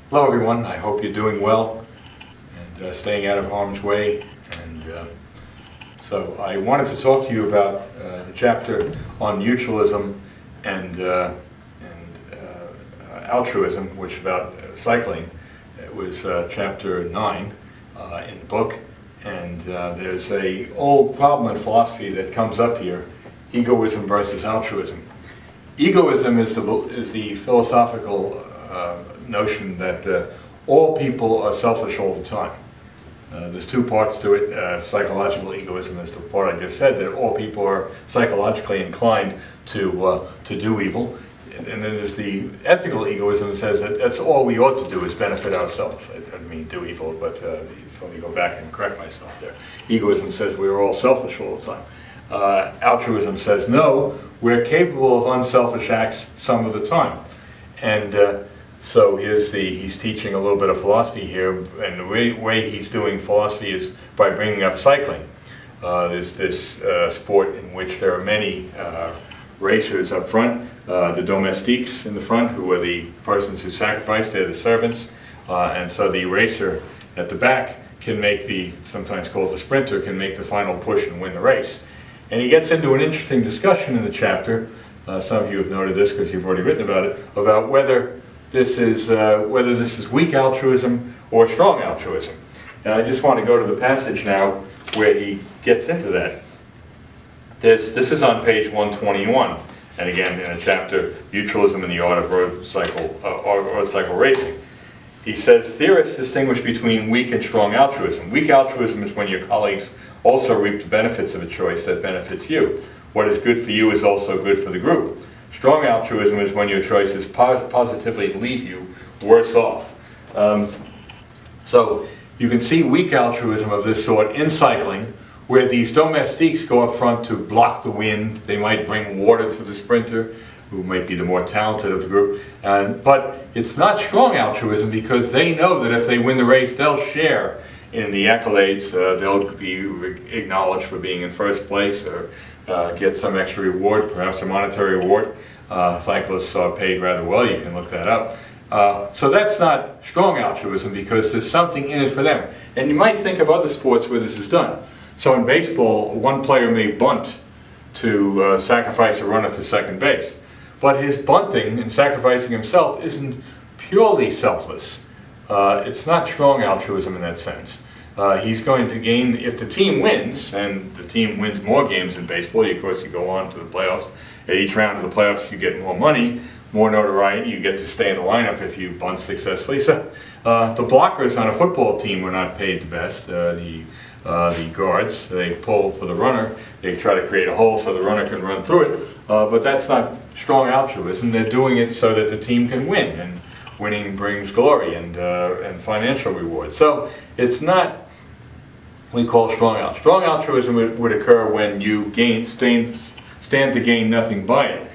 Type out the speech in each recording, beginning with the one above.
Hello everyone, I hope you're doing well and staying out of harm's way. And so I wanted to talk to you about the chapter on mutualism and altruism, which is about cycling. It was chapter 9 in the book, and there's a old problem in philosophy that comes up here: egoism versus altruism. Egoism is the philosophical notion that all people are selfish all the time. There's two parts to it. Psychological egoism is the part I just said, that all people are psychologically inclined to do evil. And then there's the ethical egoism that says that that's all we ought to do is benefit ourselves. I don't mean do evil, but let me go back and correct myself there. Egoism says we're all selfish all the time. Altruism says no, we're capable of unselfish acts some of the time. And so he's teaching a little bit of philosophy here, and the way he's doing philosophy is by bringing up cycling. This sport in which there are many racers up front, the domestiques in the front, who are the persons who sacrifice, they're the servants, and so the racer at the back can make sometimes called the sprinter, can make the final push and win the race. And he gets into an interesting discussion in the chapter, some of you have noted this because you've already written about it, about whether this is weak altruism or strong altruism. And I just want to go to the passage now where he gets into that. This is on page 121, and again in a chapter, Mutualism and the Art of Road Cycle Racing. He says, theorists distinguish between weak and strong altruism. Weak altruism is when your colleagues also reap the benefits of a choice that benefits you. What is good for you is also good for the group. Strong altruism is when your choices positively leave you worse off. So you can see weak altruism of this sort in cycling, where these domestiques go up front to block the wind. They might bring water to the sprinter, who might be the more talented of the group. But it's not strong altruism, because they know that if they win the race, they'll share in the accolades. They'll be acknowledged for being in first place, or get some extra reward, perhaps a monetary reward. Cyclists are paid rather well, you can look that up. So that's not strong altruism, because there's something in it for them. And you might think of other sports where this is done. So in baseball, one player may bunt to sacrifice a runner to second base. But his bunting and sacrificing himself isn't purely selfless. It's not strong altruism in that sense. He's going to gain, if the team wins, and the team wins more games in baseball, of course you go on to the playoffs. At each round of the playoffs you get more money, more notoriety, you get to stay in the lineup if you bunt successfully. So the blockers on a football team were not paid the best. The guards, they pull for the runner, they try to create a hole so the runner can run through it, but that's not strong altruism. They're doing it so that the team can win, and winning brings glory and financial reward. So it's not we call strong altruism. Strong altruism would occur when you stand to gain nothing by it.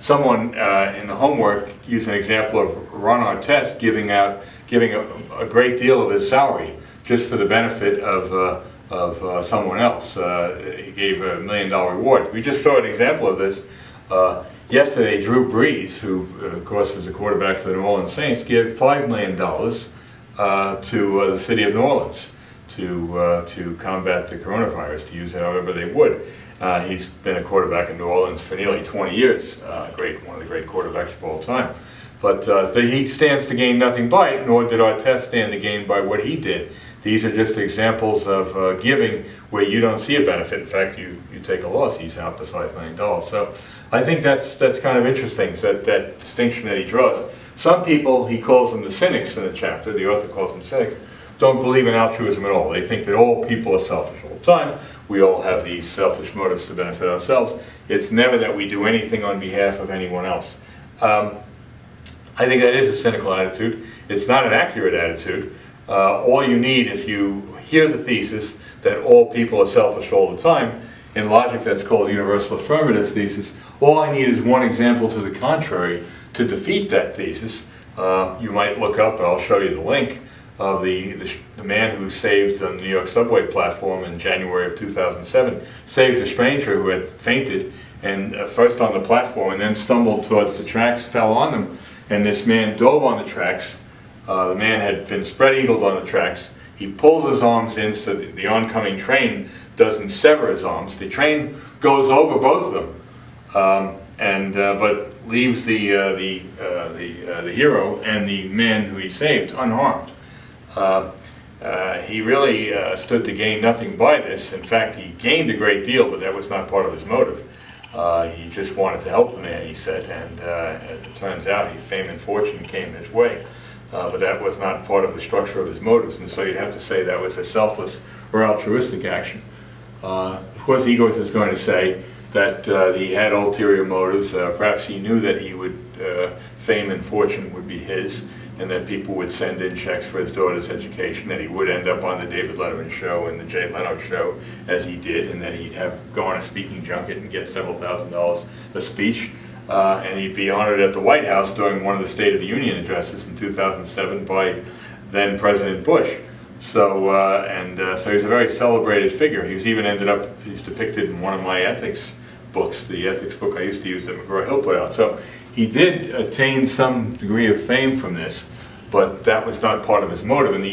Someone in the homework used an example of Ron Artest giving a great deal of his salary just for the benefit of someone else. He gave a $1 million reward. We just saw an example of this yesterday. Drew Brees, who of course is a quarterback for the New Orleans Saints, gave $5 million to the city of New Orleans to combat the coronavirus, to use it however they would. He's been a quarterback in New Orleans for nearly 20 years, one of the great quarterbacks of all time. But he stands to gain nothing by it, nor did Artest stand to gain by what he did. These are just examples of giving where you don't see a benefit. In fact, you take a loss. He's out to $5 million. So I think that's kind of interesting, that distinction that he draws. Some people, he calls them the cynics in the chapter, the author calls them cynics, don't believe in altruism at all. They think that all people are selfish all the time. We all have these selfish motives to benefit ourselves. It's never that we do anything on behalf of anyone else. I think that is a cynical attitude. It's not an accurate attitude. All you need, if you hear the thesis that all people are selfish all the time, in logic that's called the universal affirmative thesis, all I need is one example to the contrary to defeat that thesis. You might look up, I'll show you the link, of the man who saved on the New York subway platform in January of 2007, saved a stranger who had fainted, and first on the platform, and then stumbled towards the tracks, fell on them, and this man dove on the tracks, The man had been spread-eagled on the tracks. He pulls his arms in so that the oncoming train doesn't sever his arms. The train goes over both of them, but leaves the hero and the man who he saved unharmed. He really stood to gain nothing by this. In fact, he gained a great deal, but that was not part of his motive. He just wanted to help the man, he said, and as it turns out, fame and fortune came his way. But that was not part of the structure of his motives, and so you'd have to say that was a selfless or altruistic action. Of course, Egoist is going to say that he had ulterior motives. Perhaps he knew that fame and fortune would be his, and that people would send in checks for his daughter's education, that he would end up on the David Letterman show and the Jay Leno show, as he did, and that he'd go on a speaking junket and get several $1,000s a speech, and he'd be honored at the White House during one of the State of the Union addresses in 2007 by then President Bush. So he's a very celebrated figure. He's depicted in one of my ethics books, the ethics book I used to use that McGraw-Hill put out. So he did attain some degree of fame from this, but that was not part of his motive. And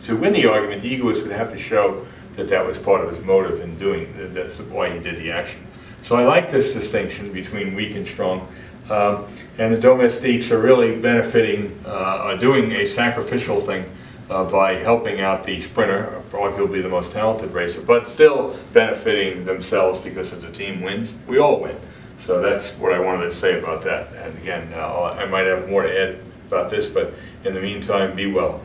to win the argument, the egoist would have to show that that was part of his motive in doing, that's why he did the action. So I like this distinction between weak and strong. And the domestiques are really benefiting, are doing a sacrificial thing by helping out the sprinter, arguably the most talented racer, but still benefiting themselves because if the team wins, we all win. So that's what I wanted to say about that. And again, I might have more to add about this, but in the meantime, be well.